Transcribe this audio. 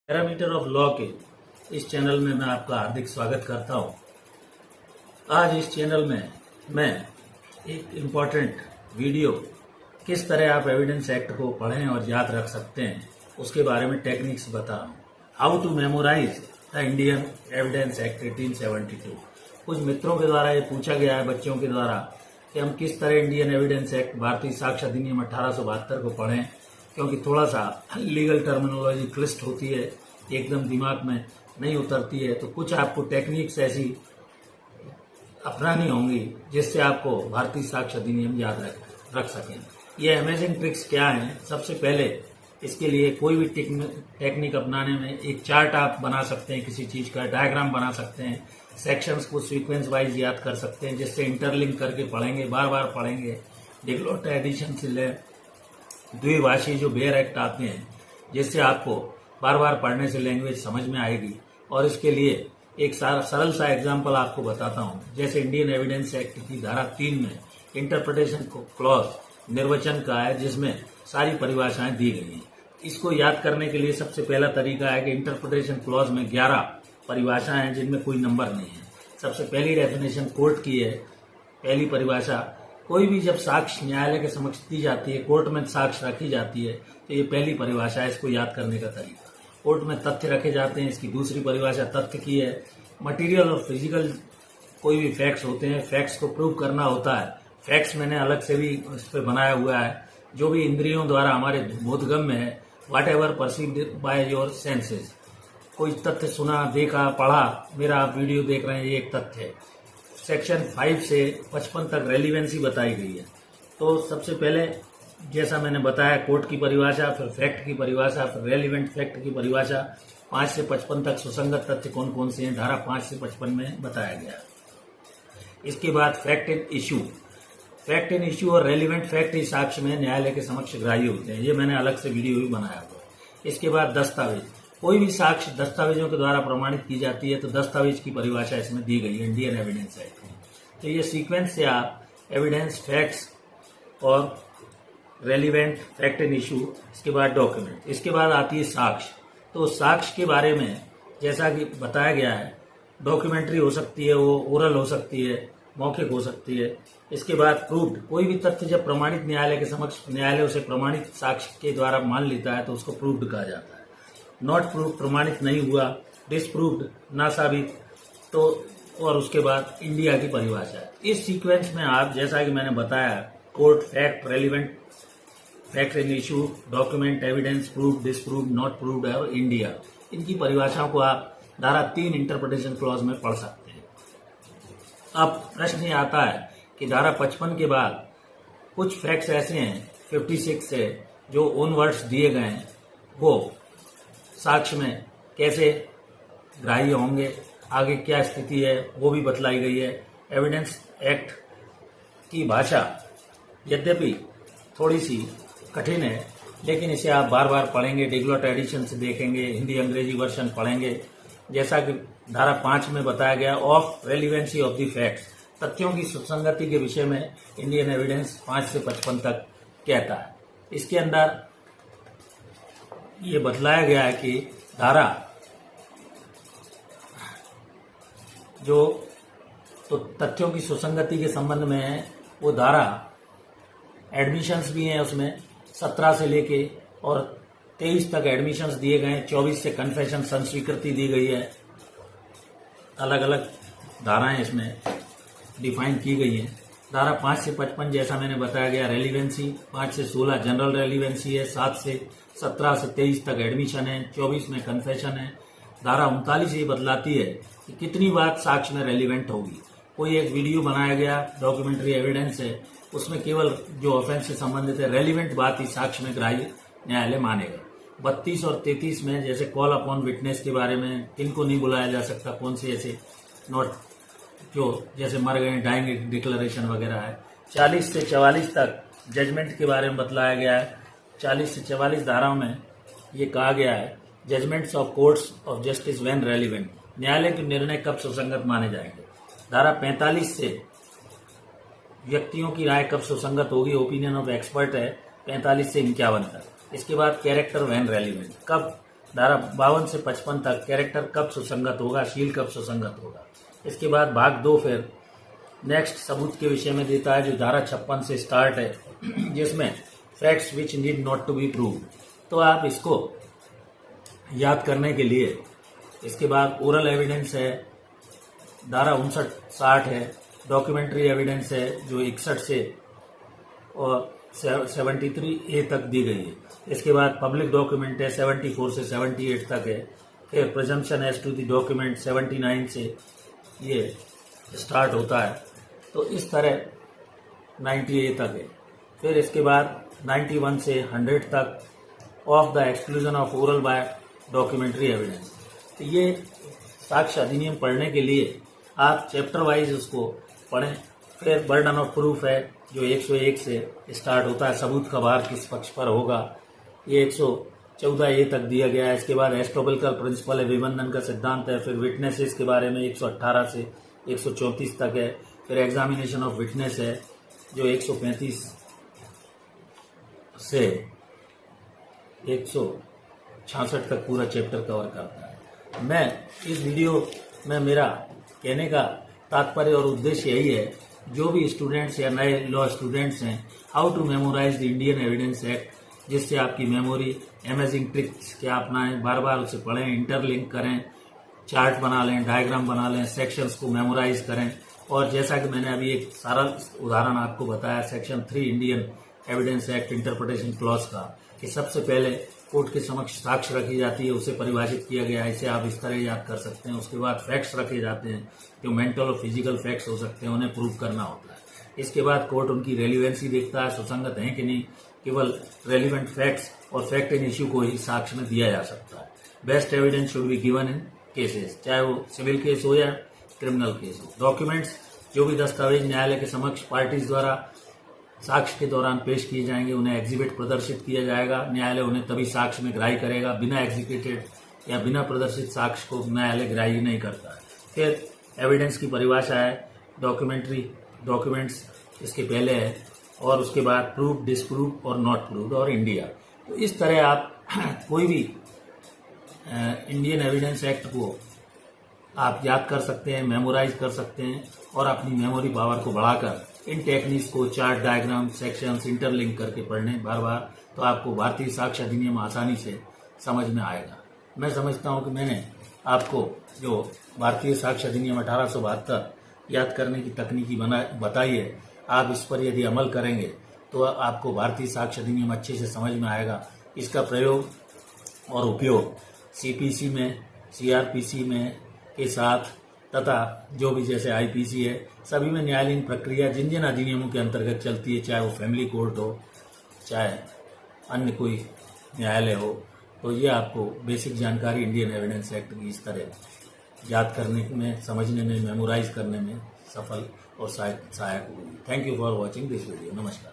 Parameter of law के इस channel में मैं आपका हार्दिक स्वागत करता हूं। आज इस चैनल में मैं एक इम्पॉर्टेंट वीडियो किस तरह आप एविडेंस एक्ट को पढ़ें और याद रख सकते हैं उसके बारे में टेक्निक्स बता रहा हूँ। How to memorise the Indian evidence act 1872। कुछ मित्रों के द्वारा ये पूछा गया है, बच्चों के द्वारा, कि हम किस तरह इंडियन एविडेंस एक्ट भारतीय साक्ष्य अधिनियम 1872 को पढ़ें, क्योंकि थोड़ा सा लीगल टर्मिनोलॉजी क्लिष्ट होती है, एकदम दिमाग में नहीं उतरती है। तो कुछ आपको टेक्निक्स ऐसी अपनानी होंगी जिससे आपको भारतीय साक्ष्य अधिनियम याद रख सकें। ये अमेजिंग ट्रिक्स क्या हैं? सबसे पहले इसके लिए कोई भी टेक्निक अपनाने में एक चार्ट आप बना सकते हैं, किसी चीज का डायग्राम बना सकते हैं, सेक्शंस को सीक्वेंस वाइज याद कर सकते हैं, जिससे इंटरलिंक करके पढ़ेंगे, बार बार पढ़ेंगे। डिग्लोट एडिशन से ले द्विभाषी जो बेयर एक्ट आते हैं, जिससे आपको बार बार पढ़ने से लैंग्वेज समझ में आएगी। और इसके लिए एक सरल सा एग्जांपल आपको बताता हूं। जैसे इंडियन एविडेंस एक्ट की धारा 3 में इंटरप्रिटेशन क्लॉज निर्वचन का है, जिसमें सारी परिभाषाएं दी गई हैं। इसको याद करने के लिए सबसे पहला तरीका है कि इंटरप्रिटेशन क्लॉज में 11 परिभाषाएं हैं जिनमें कोई नंबर नहीं है। सबसे पहली डेफिनेशन कोर्ट की है। पहली परिभाषा, कोई भी जब साक्ष्य न्यायालय के समक्ष दी जाती है, कोर्ट में साक्ष्य रखी जाती है, तो ये पहली परिभाषा है। इसको याद करने का तरीका, कोर्ट में तथ्य रखे जाते हैं। इसकी दूसरी परिभाषा तथ्य की है। मटेरियल और फिजिकल कोई भी फैक्ट्स होते हैं, फैक्ट्स को प्रूव करना होता है। फैक्ट्स मैंने अलग से भी इस पर बनाया हुआ है। जो भी इंद्रियों द्वारा हमारे बोधगम्य है, whatever perceived by your senses, कोई तथ्य सुना, देखा, पढ़ा, मेरा आप वीडियो देख रहे हैं, ये एक तथ्य है। सेक्शन 5 से 55 तक रेलिवेंसी बताई गई है। तो सबसे पहले जैसा मैंने बताया, कोर्ट की परिभाषा, फिर फैक्ट की परिभाषा, फिर रेलिवेंट फैक्ट की परिभाषा। 5 से 55 तक सुसंगत तथ्य कौन कौन से हैं, धारा 5 से 55 में बताया गया। इसके बाद fact in issue. Fact in issue और रेलिवेंट फैक्ट इस साक्ष्य में न्यायालय के समक्ष ग्राह्य होते हैं। ये मैंने अलग से वीडियो भी बनाया हुआ है। इसके बाद दस्तावेज। कोई भी साक्ष्य दस्तावेजों के द्वारा प्रमाणित की जाती है, तो दस्तावेज की परिभाषा इसमें दी गई है इंडियन एविडेंस एक्ट में। तो ये सीक्वेंस से आप एविडेंस, फैक्ट्स और रेलिवेंट, फैक्ट इन इशू, इसके बाद डॉक्यूमेंट, इसके बाद आती है साक्ष्य। तो साक्ष्य के बारे में जैसा कि बताया गया है, डॉक्यूमेंट्री हो सकती है, वो ओरल हो सकती है, मौखिक हो सकती है। इसके बाद प्रूव्ड, कोई भी तथ्य जब प्रमाणित न्यायालय के समक्ष न्यायालय उसे प्रमाणित साक्ष्य के द्वारा मान लेता है तो उसको प्रूव्ड कहा जाता है। नॉट प्रूव्ड, प्रमाणित नहीं हुआ। डिसप्रूव्ड, ना साबित। तो और उसके बाद इंडिया की परिभाषा है। इस सीक्वेंस में आप, जैसा कि मैंने बताया, court, fact, relevant, fact in issue, document, evidence, prove, disprove, not proved और इंडिया, इनकी परिभाषाओं को आप धारा 3 इंटरप्रिटेशन क्लॉज में पढ़ सकते हैं। अब प्रश्न ये आता है कि धारा 55 के बाद कुछ फैक्ट्स ऐसे हैं 56 से जो ओन वर्ड्स दिए गए हैं, वो साक्ष्य में कैसे ग्राह्य होंगे, आगे क्या स्थिति है, वो भी बतलाई गई है। एविडेंस एक्ट की भाषा यद्यपि थोड़ी सी कठिन है, लेकिन इसे आप बार बार पढ़ेंगे, डिग्लोट एडिशन से देखेंगे, हिंदी अंग्रेजी वर्जन पढ़ेंगे। जैसा कि धारा 5 में बताया गया, of relevancy of the facts, तथ्यों की सुसंगति के विषय में इंडियन एविडेंस 5 से 55 तक कहता है। इसके अंदर ये बतलाया गया है कि धारा जो तो तथ्यों की सुसंगति के संबंध में है, वो धारा एडमिशंस भी हैं उसमें 17 से लेके और 23 तक एडमिशंस दिए गए हैं। 24 से कन्फेशन, संस्वीकृति दी गई है। अलग अलग धाराएं इसमें डिफाइन की गई हैं। धारा 5 से 55 जैसा मैंने बताया गया, रेलिवेंसी 5 से 16 जनरल रेलिवेंसी है, 7 से 17 से 23 तक एडमिशन है, 24 में कन्फेशन है। धारा 39 ये बतलाती है कि कितनी बात साक्ष्य में रेलिवेंट होगी। कोई एक वीडियो बनाया गया, डॉक्यूमेंट्री एविडेंस है, उसमें केवल जो ऑफेंस से संबंधित है, रेलिवेंट बात ही साक्ष्य में ग्राह्य न्यायालय मानेगा। 32 और 33 में जैसे कॉल अपॉन विटनेस के बारे में, किनको नहीं बुलाया जा सकता, कौन से ऐसे नोट जो जैसे मर गए, डाइंग डिक्लेरेशन वगैरह है। 40 से 44 तक जजमेंट के बारे में बतलाया गया है। 40 से 44 धाराओं में ये कहा गया है, judgements of courts of justice when relevant, न्यायालय के निर्णय कब सुसंगत माने जाएंगे। धारा 45 से व्यक्तियों की राय कब सुसंगत होगी, ओपिनियन ऑफ एक्सपर्ट है 45 से 51 तक। इसके बाद कैरेक्टर व्हेन रेलिवेंट, कब धारा 52 से 55 तक कैरेक्टर कब सुसंगत होगा, शील कब सुसंगत होगा। इसके बाद भाग 2 फिर नेक्स्ट सबूत के विषय में देता है, जो धारा 56 से स्टार्ट है, जिसमें facts which need not to be prove. तो आप इसको याद करने के लिए इसके बाद ओरल एविडेंस है, धारा 59-60 है, डॉक्यूमेंट्री एविडेंस है जो 61 से और 73A तक दी गई है। इसके बाद पब्लिक डॉक्यूमेंट है 74 से 78 तक है। फिर presumption as to the document 79 से ये स्टार्ट होता है। तो इस तरह 90A तक है। फिर इसके बाद 91 से 100 तक of the exclusion of oral by documentary evidence. तो ये साक्ष्य अधिनियम पढ़ने के लिए आप चैप्टर वाइज उसको पढ़ें। फिर बर्डन ऑफ प्रूफ है जो 101 से स्टार्ट होता है, सबूत का भार किस पक्ष पर होगा, ये 114A तक दिया गया है। इसके बाद एस्टोबिकल प्रिंसिपल है, विबंधन का सिद्धांत है। फिर विटनेसेस के बारे में 118 से 134 तक है। फिर एग्जामिनेशन ऑफ विटनेस है जो 135 से 166 तक पूरा चैप्टर कवर करता है। मैं इस वीडियो में मेरा कहने का तात्पर्य और उद्देश्य यही है, जो भी स्टूडेंट्स या नए लॉ स्टूडेंट्स हैं, how to memorise the Indian evidence act, जिससे आपकी मेमोरी अमेजिंग ट्रिक्स क्या अपनाएं, बार बार उसे पढ़ें, इंटरलिंक करें, चार्ट बना लें, डायग्राम बना लें, सेक्शंस को मेमोराइज करें। और जैसा कि मैंने अभी एक सारा उदाहरण आपको बताया section 3 Indian evidence act interpretation clause का, कि सबसे पहले कोर्ट के समक्ष साक्ष्य रखी जाती है, उसे परिभाषित किया गया है, इसे आप इस तरह याद कर सकते हैं। उसके बाद फैक्ट्स रखे जाते हैं जो मेंटल और फिजिकल फैक्ट्स हो सकते हैं, उन्हें प्रूव करना होता है। इसके बाद कोर्ट उनकी रेलिवेंसी देखता है, सुसंगत हैं कि नहीं। केवल रेलिवेंट फैक्ट्स और फैक्ट इन इश्यू को ही साक्ष्य में दिया जा सकता है। Best evidence should be given in cases, चाहे वो सिविल केस हो या क्रिमिनल केस हो। डॉक्यूमेंट्स, जो भी दस्तावेज न्यायालय के समक्ष पार्टीज द्वारा साक्ष्य के दौरान पेश किए जाएंगे, उन्हें एग्जिबिट प्रदर्शित किया जाएगा। न्यायालय उन्हें तभी साक्ष्य में ग्राह्य करेगा, बिना एग्जीक्यूटेड या बिना प्रदर्शित साक्ष्य को न्यायालय ग्राह्य नहीं करता है। फिर एविडेंस की परिभाषा है, डॉक्यूमेंट्री डॉक्यूमेंट्स इसके पहले है, और उसके बाद प्रूफ, डिसप्रूफ और नॉट प्रूव्ड और इंडिया। तो इस तरह आप कोई भी इंडियन एविडेंस एक्ट को आप याद कर सकते हैं, मेमोराइज कर सकते हैं, और अपनी मेमोरी पावर को बढ़ाकर इन टेक्निक्स को चार्ट, डायग्राम, सेक्शंस इंटरलिंक करके पढ़ने बार बार, तो आपको भारतीय साक्ष्य अधिनियम आसानी से समझ में आएगा। मैं समझता हूं कि मैंने आपको जो भारतीय साक्ष्य अधिनियम 1872 याद करने की तकनीकी बताई है, आप इस पर यदि अमल करेंगे तो आपको भारतीय साक्ष्य अधिनियम अच्छे से समझ में आएगा। इसका प्रयोग और उपयोग CPC में, CRPC में के साथ तथा जो भी जैसे IPC है, सभी में न्यायालयीन प्रक्रिया जिन जिन अधिनियमों के अंतर्गत चलती है, चाहे वो फैमिली कोर्ट हो, चाहे अन्य कोई न्यायालय हो, तो ये आपको बेसिक जानकारी इंडियन एविडेंस एक्ट की इस तरह याद करने में, समझने में, मेमोराइज करने में सफल और सहायक होगी। Thank you for watching this video. नमस्कार।